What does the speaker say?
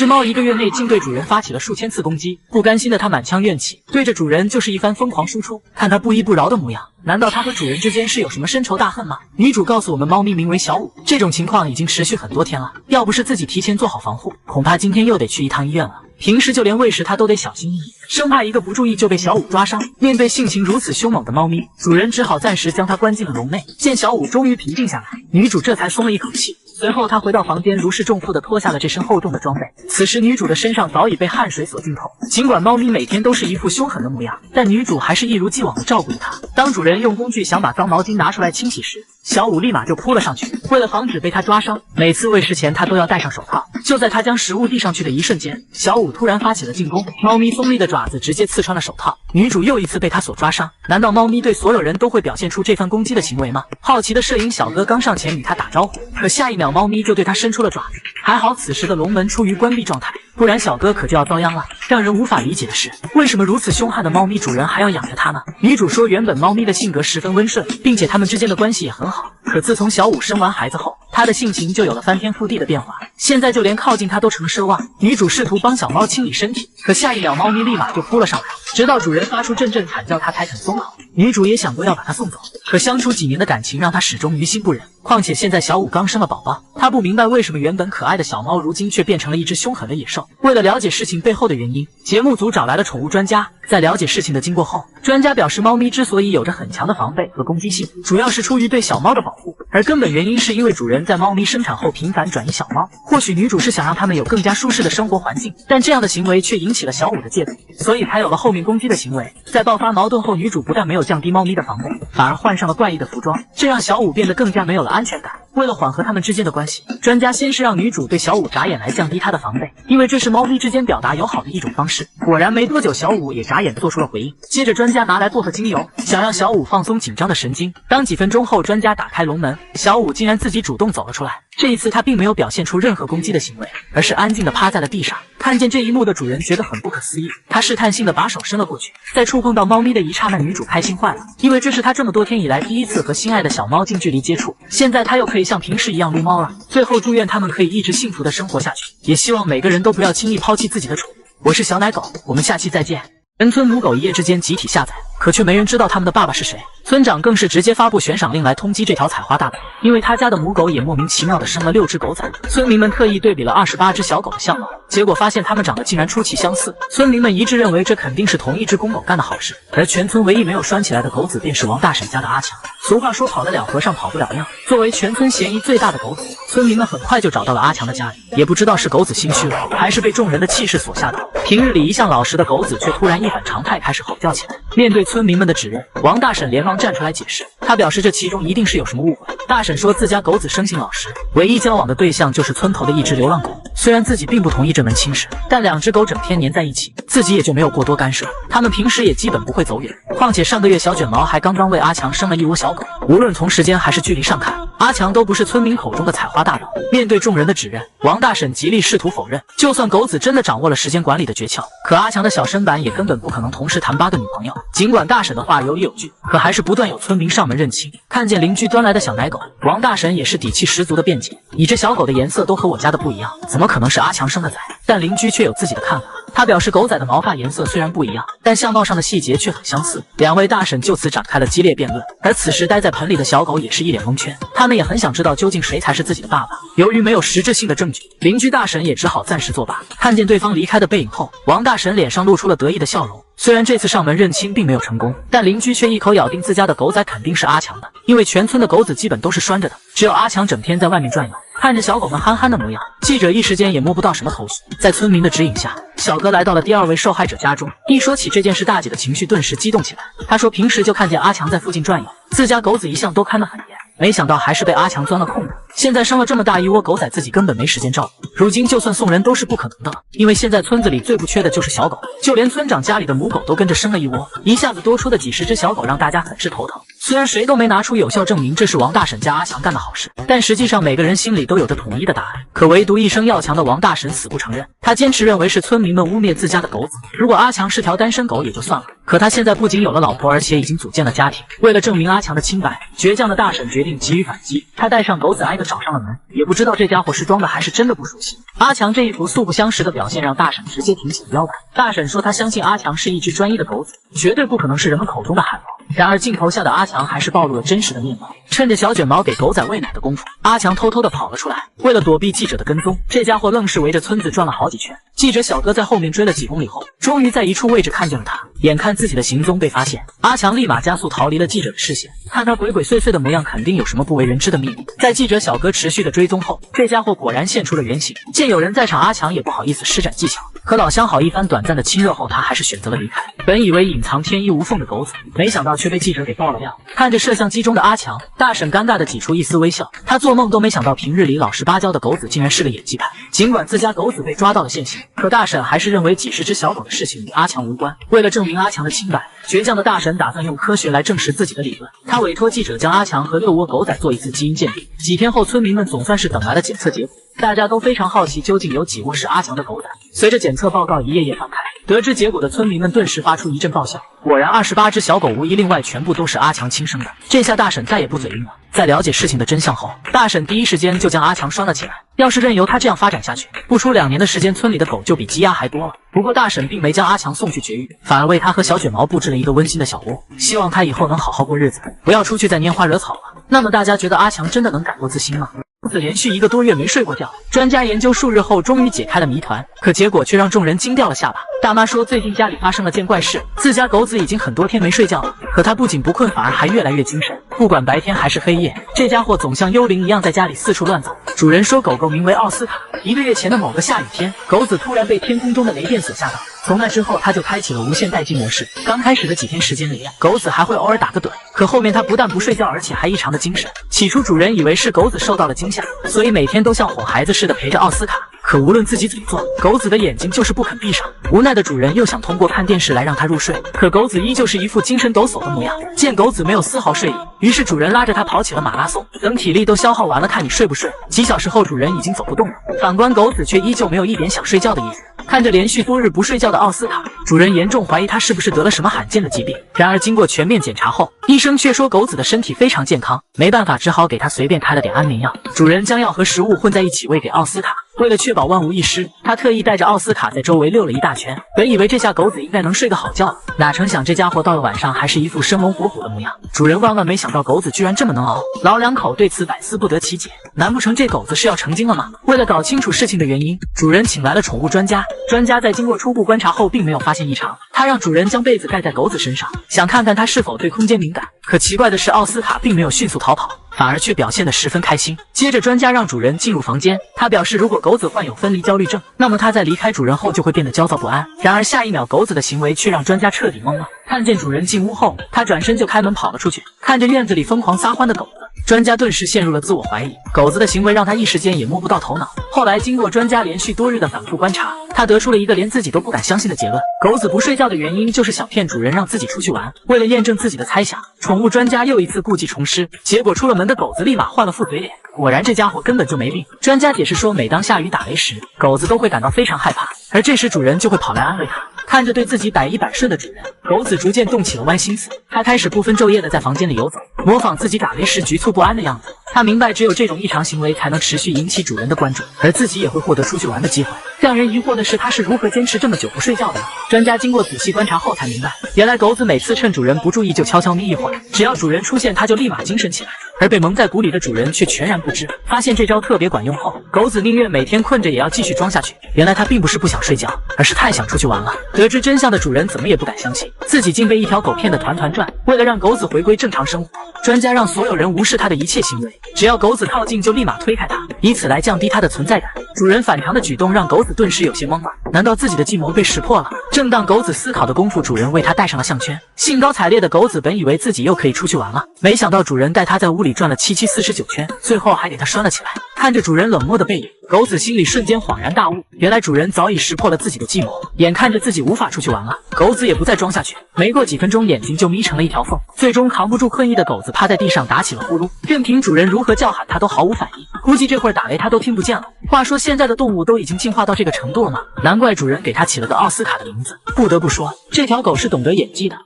只猫1个月内竟对主人发起了数千次攻击，不甘心的它满腔怨气，对着主人就是一番疯狂输出。看它不依不饶的模样，难道它和主人之间是有什么深仇大恨吗？女主告诉我们，猫咪名为小五，这种情况已经持续很多天了，要不是自己提前做好防护，恐怕今天又得去一趟医院了。平时就连喂食它都得小心翼翼，生怕一个不注意就被小五抓伤。面对性情如此凶猛的猫咪，主人只好暂时将它关进了笼内。见小五终于平静下来，女主这才松了一口气。随后她回到房间，如释重负地脱下了这身厚重的装备。此时女主的身上早已被汗水所浸透，尽管猫咪每天都是一副凶狠的模样，但女主还是一如既往地照顾着它。当主人用工具想把脏毛巾拿出来清洗时，小五立马就扑了上去。为了防止被它抓伤，每次喂食前它都要戴上手套。就在它将食物递上去的一瞬间，小五突然发起了进攻，猫咪锋利的爪子直接刺穿了手套，女主又一次被它所抓伤。难道猫咪对所有人都会表现出这番攻击的行为吗？好奇的摄影小哥刚上前与它打招呼，可下一秒猫咪就对它伸出了爪子。还好此时的笼门处于关闭状态，不然小哥可就要遭殃了。让人无法理解的是，为什么如此凶悍的猫咪主人还要养着它呢？女主说，原本猫咪的性格十分温顺，并且它们之间的关系也很好。可自从小五生完孩子后，它的性情就有了翻天覆地的变化，现在就连靠近它都成了奢望。女主试图帮小猫清理身体，可下一秒猫咪立马就扑了上来，直到主人发出阵阵惨叫，它才肯松口。女主也想过要把它送走，可相处几年的感情让她始终于心不忍。况且现在小五刚生了宝宝，她不明白为什么原本可爱的小猫如今却变成了一只凶狠的野兽。为了了解事情背后的原因，节目组找来了宠物专家。在了解事情的经过后，专家表示，猫咪之所以有着很强的防备和攻击性，主要是出于对小猫的保护，而根本原因是因为主人在猫咪生产后频繁转移小猫。或许女主是想让它们有更加舒适的生活环境，但这样的行为却引起了小五的戒备，所以才有了后面攻击的行为。在爆发矛盾后，女主不但没有降低猫咪的防备，反而换上了怪异的服装，这让小五变得更加没有了安全感。为了缓和他们之间的关系，专家先是让女主对小五眨眼来降低她的防备，因为这是猫咪之间表达友好的一种方式。果然没多久，小五也眨眼做出了回应。接着专家拿来薄荷精油，想让小五放松紧张的神经。当几分钟后，专家打开笼门，小五竟然自己主动走了出来。这一次他并没有表现出任何攻击的行为，而是安静地趴在了地上。看见这一幕的主人觉得很不可思议，他试探性地把手伸了过去，在触碰到猫咪的一刹那，女主开心坏了，因为这是她这么多天以来第一次和心爱的小猫近距离接触，现在她又可以像平时一样撸猫了。最后祝愿他们可以一直幸福地生活下去，也希望每个人都不要轻易抛弃自己的宠物。我是小奶狗，我们下期再见。全村母狗一夜之间集体下载，可却没人知道他们的爸爸是谁。村长更是直接发布悬赏令来通缉这条采花大狗，因为他家的母狗也莫名其妙的生了6只狗崽。村民们特意对比了28只小狗的相貌，结果发现它们长得竟然出奇相似。村民们一致认为这肯定是同一只公狗干的好事。而全村唯一没有拴起来的狗子便是王大婶家的阿强。俗话说，跑得了和尚跑不了庙。作为全村嫌疑最大的狗子，村民们很快就找到了阿强的家里，也不知道是狗子心虚了，还是被众人的气势所吓到。平日里一向老实的狗子却突然一反常态，开始吼叫起来。面对村民们的指认，王大婶连忙站出来解释，他表示这其中一定是有什么误会。大婶说自家狗子生性老实，唯一交往的对象就是村头的一只流浪狗。虽然自己并不同意这门亲事，但2只狗整天黏在一起，自己也就没有过多干涉。他们平时也基本不会走远，况且上个月小卷毛还刚刚为阿强生了一窝小狗。无论从时间还是距离上看，阿强都不是村民口中的采花大盗。面对众人的指认，王大婶极力试图否认。就算狗子真的掌握了时间管理的诀窍，可阿强的小身板也根本不可能同时谈8个女朋友。尽管大婶的话有理有据，可还是不断有村民上门认亲。看见邻居端来的小奶狗，王大婶也是底气十足的辩解：你这小狗的颜色都和我家的不一样，怎么可能是阿强生的崽？但邻居却有自己的看法。他表示，狗仔的毛发颜色虽然不一样，但相貌上的细节却很相似。2位大婶就此展开了激烈辩论。而此时待在盆里的小狗也是一脸蒙圈，他们也很想知道究竟谁才是自己的爸爸。由于没有实质性的证据，邻居大婶也只好暂时作罢。看见对方离开的背影后，王大婶脸上露出了得意的笑容。虽然这次上门认亲并没有成功，但邻居却一口咬定自家的狗仔肯定是阿强的，因为全村的狗子基本都是拴着的，只有阿强整天在外面转悠。看着小狗们憨憨的模样，记者一时间也摸不到什么头绪。在村民的指引下，小哥来到了第2位受害者家中。一说起这件事，大姐的情绪顿时激动起来。她说平时就看见阿强在附近转悠，自家狗子一向都看得很严，没想到还是被阿强钻了空子。现在生了这么大一窝狗仔，自己根本没时间照顾，如今就算送人都是不可能的了，因为现在村子里最不缺的就是小狗，就连村长家里的母狗都跟着生了一窝，一下子多出的几10只小狗让大家很是头疼。虽然谁都没拿出有效证明这是王大婶加阿强干的好事，但实际上每个人心里都有着统一的答案。可唯独一生要强的王大婶死不承认，他坚持认为是村民们污蔑自家的狗子。如果阿强是条单身狗也就算了，可他现在不仅有了老婆，而且已经组建了家庭。为了证明阿强的清白，倔强的大婶决定给予反击。他带上狗子挨个找上了门，也不知道这家伙是装的还是真的不熟悉。阿强这一副素不相识的表现让大婶直接挺起了腰板。大婶说她相信阿强是一只专一的狗子，绝对不可能是人们口中的汗毛。然而镜头下的阿强还是暴露了真实的面貌。趁着小卷毛给狗仔喂奶的功夫，阿强偷偷的跑了出来。为了躲避记者的跟踪，这家伙愣是围着村子转了好几圈。记者小哥在后面追了几公里后，终于在一处位置看见了他。眼看自己的行踪被发现，阿强立马加速逃离了记者的视线。看他鬼鬼祟祟的模样，肯定有什么不为人知的秘密。在记者小哥持续的追踪后，这家伙果然现出了原形。见有人在场，阿强也不好意思施展技巧，和老相好一番短暂的亲热后，他还是选择了离开。本以为隐藏天衣无缝的狗子，没想到却被记者给爆了料。看着摄像机中的阿强，大婶尴尬的挤出一丝微笑。他做梦都没想到平日里老实巴交的狗子竟然是个演技派。尽管自家狗子被抓到了现行，可大婶还是认为几十只小狗的事情与阿强无关。为了证明阿强的清白，倔强的大婶打算用科学来证实自己的理论。他委托记者将阿强和6窝狗仔做一次基因鉴定。几天后，村民们总算是等来了检测结果。大家都非常好奇，究竟有几窝是阿强的狗仔。随着检测报告一页页翻开，得知结果的村民们顿时发出一阵爆笑。果然28只小狗无一例外全部都是阿强亲生的。这下大婶再也不嘴硬了。在了解事情的真相后，大婶第一时间就将阿强拴了起来。要是任由他这样发展下去，不出2年的时间，村里的狗就比鸡鸭还多了。不过大婶并没将阿强送去绝育，反而为他和小卷毛布置了一个温馨的小窝，希望他以后能好好过日子，不要出去再拈花惹草了。那么大家觉得阿强真的能改过自新吗？连续1个多月没睡过觉，专家研究数日后终于解开了谜团，可结果却让众人惊掉了下巴。大妈说最近家里发生了件怪事，自家狗子已经很多天没睡觉了，可它不仅不困，反而还越来越精神，不管白天还是黑夜，这家伙总像幽灵一样在家里四处乱走。主人说狗狗名为奥斯卡。1个月前的某个下雨天，狗子突然被天空中的雷电所吓到，从那之后他就开启了无限待机模式。刚开始的几天时间里，狗子还会偶尔打个盹，可后面他不但不睡觉，而且还异常的精神。起初主人以为是狗子受到了惊吓，所以每天都像哄孩子似的陪着奥斯卡。可无论自己怎么做，狗子的眼睛就是不肯闭上。无奈的主人又想通过看电视来让它入睡，可狗子依旧是一副精神抖擞的模样。见狗子没有丝毫睡意，于是主人拉着它跑起了马拉松。等体力都消耗完了，看你睡不睡。几小时后，主人已经走不动了，反观狗子却依旧没有一点想睡觉的意思。看着连续多日不睡觉的奥斯卡，主人严重怀疑他是不是得了什么罕见的疾病。然而经过全面检查后，医生却说狗子的身体非常健康，没办法，只好给他随便开了点安眠药。主人将药和食物混在一起喂给奥斯卡。为了确保万无一失，他特意带着奥斯卡在周围溜了一大圈。本以为这下狗子应该能睡个好觉了，哪成想这家伙到了晚上还是一副生龙活虎的模样。主人万万没想到狗子居然这么能熬，老两口对此百思不得其解。难不成这狗子是要成精了吗？为了搞清楚事情的原因，主人请来了宠物专家。专家在经过初步观察后，并没有发现异常。他让主人将被子盖在狗子身上，想看看它是否对空间敏感。可奇怪的是，奥斯卡并没有迅速逃跑，反而却表现得十分开心。接着专家让主人进入房间，他表示如果狗子患有分离焦虑症，那么他在离开主人后就会变得焦躁不安。然而下一秒，狗子的行为却让专家彻底懵了。看见主人进屋后，他转身就开门跑了出去。看着院子里疯狂撒欢的狗子，专家顿时陷入了自我怀疑。狗子的行为让他一时间也摸不到头脑。后来经过专家连续多日的反复观察，他得出了一个连自己都不敢相信的结论：狗子不睡觉的原因就是想骗主人让自己出去玩。为了验证自己的猜想，宠物专家又一次故技重施，结果出了门的狗子立马换了副嘴脸。果然这家伙根本就没病。专家解释说，每当下雨打雷时，狗子都会感到非常害怕，而这时主人就会跑来安慰它。看着对自己百依百顺的主人，狗子逐渐动起了歪心思。他开始不分昼夜的在房间里游走，模仿自己打雷时局促不安的样子。他明白只有这种异常行为才能持续引起主人的关注，而自己也会获得出去玩的机会。让人疑惑的是，他是如何坚持这么久不睡觉的呢？专家经过仔细观察后才明白，原来狗子每次趁主人不注意就悄悄眯一会儿，只要主人出现，他就立马精神起来。而被蒙在鼓里的主人却全然不知。发现这招特别管用后，狗子宁愿每天困着也要继续装下去。原来他并不是不想睡觉，而是太想出去玩了。得知真相的主人怎么也不敢相信，自己竟被一条狗骗得团团转。为了让狗子回归正常生活，专家让所有人无视他的一切行为，只要狗子靠近就立马推开他，以此来降低他的存在感。主人反常的举动让狗子顿时有些懵了，难道自己的计谋被识破了？正当狗子思考的功夫，主人为他戴上了项圈。兴高采烈的狗子本以为自己又可以出去玩了，没想到主人带他在屋里转了749圈，最后还给他拴了起来。看着主人冷漠的背影，狗子心里瞬间恍然大悟，原来主人早已识破了自己的计谋。眼看着自己无法出去玩了，狗子也不再装下去，没过几分钟，眼睛就眯成了一条缝。最终扛不住困意的狗子趴在地上打起了呼噜，任凭主人如何叫喊，他都毫无反应。估计这会儿打雷他都听不见了。话说现在的动物都已经进化到这个程度了吗？难怪主人给它起了个奥斯卡的名字。不得不说，这条狗是懂得演技的。